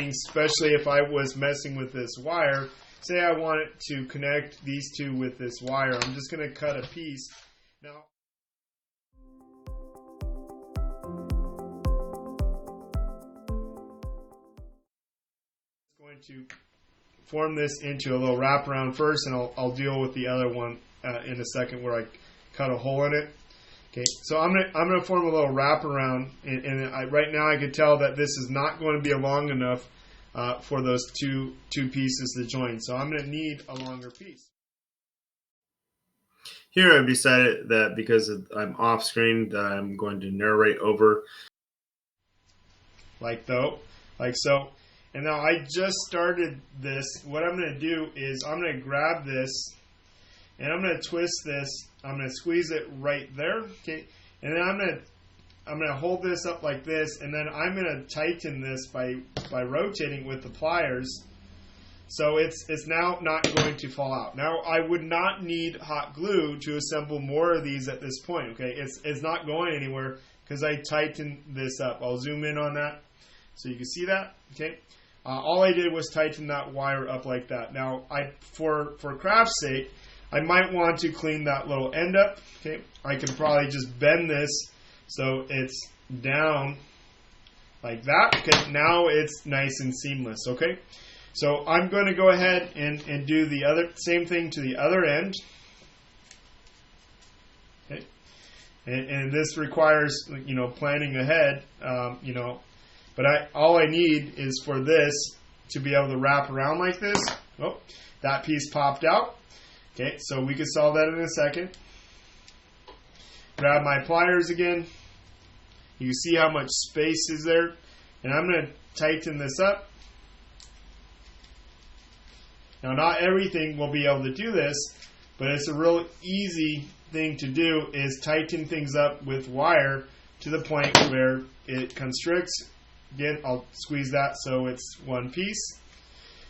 things, especially if I was messing with this wire. Say I wanted to connect these two with this wire. I'm just going to cut a piece. Now, I'm going to form this into a little wraparound first, and I'll deal with the other one in a second where I cut a hole in it. Okay, so I'm gonna form a little wraparound, and right now I can tell that this is not going to be long enough for those two pieces to join. So I'm going to need a longer piece. Here I've decided that because I'm off screen that I'm going to narrate over. Like so. And now I just started this. What I'm going to do is I'm going to grab this and I'm going to twist this. I'm going to squeeze it right there. Okay. And then I'm going to hold this up like this, and then I'm going to tighten this by rotating with the pliers. So it's now not going to fall out. Now I would not need hot glue to assemble more of these at this point. Okay, it's not going anywhere because I tightened this up. I'll zoom in on that so you can see that. Okay, all I did was tighten that wire up like that. Now for craft's sake, I might want to clean that little end up. Okay, I can probably just bend this so it's down like that. Okay, now it's nice and seamless. Okay. So I'm going to go ahead and do the same thing to the other end. Okay. And this requires, planning ahead, but all I need is for this to be able to wrap around like this. Oh, that piece popped out. Okay, so we can solve that in a second. Grab my pliers again. You can see how much space is there. And I'm going to tighten this up. Now, not everything will be able to do this, but it's a real easy thing to do is tighten things up with wire to the point where it constricts. Again, I'll squeeze that so it's one piece.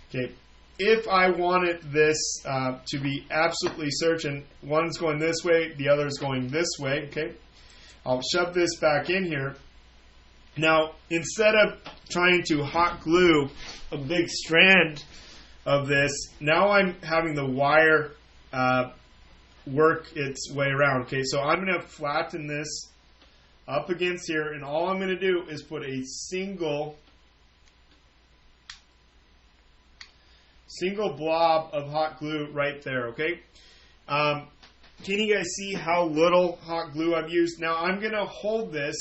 Okay, if I wanted this to be absolutely certain, one's going this way, the other's going this way, okay, I'll shove this back in here. Now, instead of trying to hot glue a big strand of this, now I'm having the wire work its way around. Okay, so I'm going to flatten this up against here, and all I'm going to do is put a single blob of hot glue right there. Okay, can you guys see how little hot glue I've used? Now I'm going to hold this.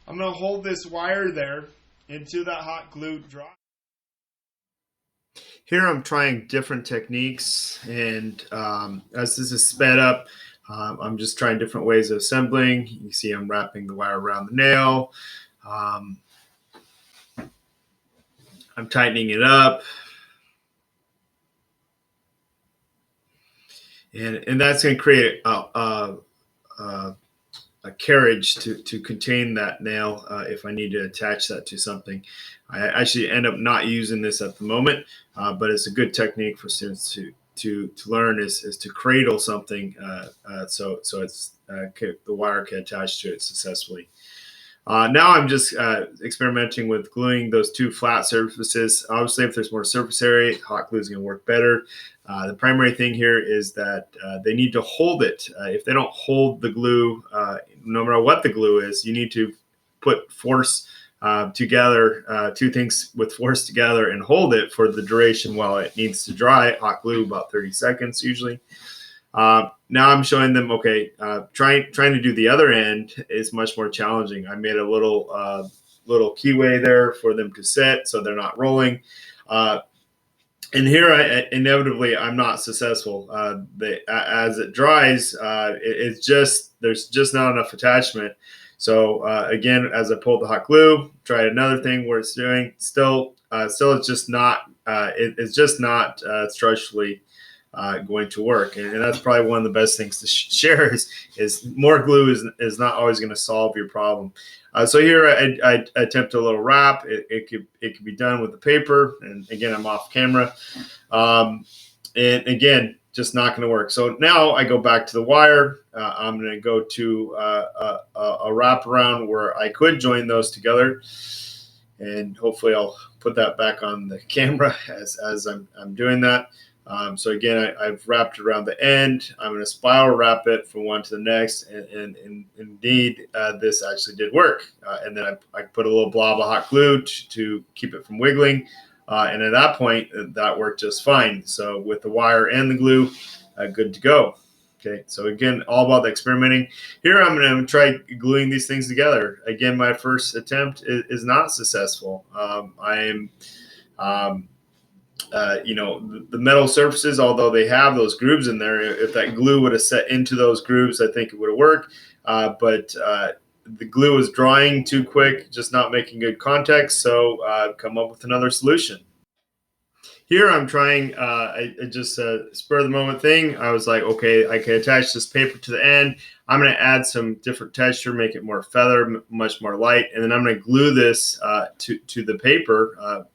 I'm going to hold this wire there until that hot glue dries. Here I'm trying different techniques, and as this is sped up, I'm just trying different ways of assembling. You see I'm wrapping the wire around the nail. I'm tightening it up. And that's going to create a carriage to contain that nail if I need to attach that to something. I actually end up not using this at the moment, but it's a good technique for students to learn is to cradle something so it's the wire can attach to it successfully. Now I'm just experimenting with gluing those two flat surfaces. Obviously, if there's more surface area, hot glue is going to work better. The primary thing here is that they need to hold it. If they don't hold the glue, no matter what the glue is, you need to put force together, two things with force together, and hold it for the duration while it needs to dry. Hot glue, about 30 seconds usually. Now I'm showing them, okay, trying to do the other end is much more challenging. I made a little keyway there for them to sit so they're not rolling. And here, inevitably, I'm not successful. As it dries, there's just not enough attachment. So again, as I pulled the hot glue, tried another thing where it's doing still it's just not structurally going to work, and that's probably one of the best things to share is more glue is not always going to solve your problem. So here I attempt a little wrap. It could be done with the paper, and again I'm off camera, and again just not going to work. So now I go back to the wire. I'm going to go to a wrap around where I could join those together, and hopefully I'll put that back on the camera as I'm doing that. So again, I've wrapped it around the end. I'm going to spiral wrap it from one to the next, and indeed, this actually did work. And then I put a little blob of hot glue to keep it from wiggling. And at that point, that worked just fine. So with the wire and the glue, good to go. Okay, so again, all about the experimenting. Here I'm going to try gluing these things together. Again, my first attempt is not successful. The metal surfaces, although they have those grooves in there, if that glue would have set into those grooves, I think it would have worked. But the glue is drying too quick, just not making good contact. So come up with another solution. Here I'm trying, I just spur of the moment thing. I was like, okay, I can attach this paper to the end. I'm going to add some different texture, make it more feather, much more light. And then I'm going to glue this to the paper,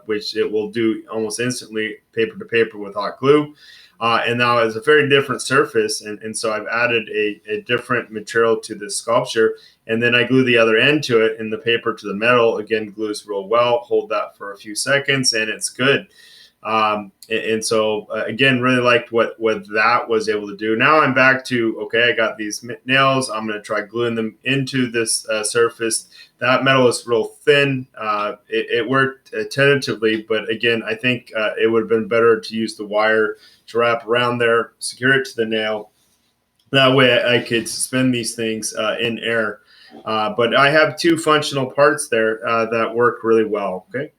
which it will do almost instantly, paper to paper with hot glue. And now it's a very different surface. And so I've added a different material to this sculpture. And then I glue the other end to it, and the paper to the metal. Again, glues real well. Hold that for a few seconds, and it's good. And so again, really liked what that was able to do. Now I'm back to, okay, I got these nails. I'm going to try gluing them into this surface. That metal is real thin. It worked tentatively, but again, I think it would have been better to use the wire to wrap around there, secure it to the nail. That way I could suspend these things in air. But I have two functional parts there that work really well. Okay.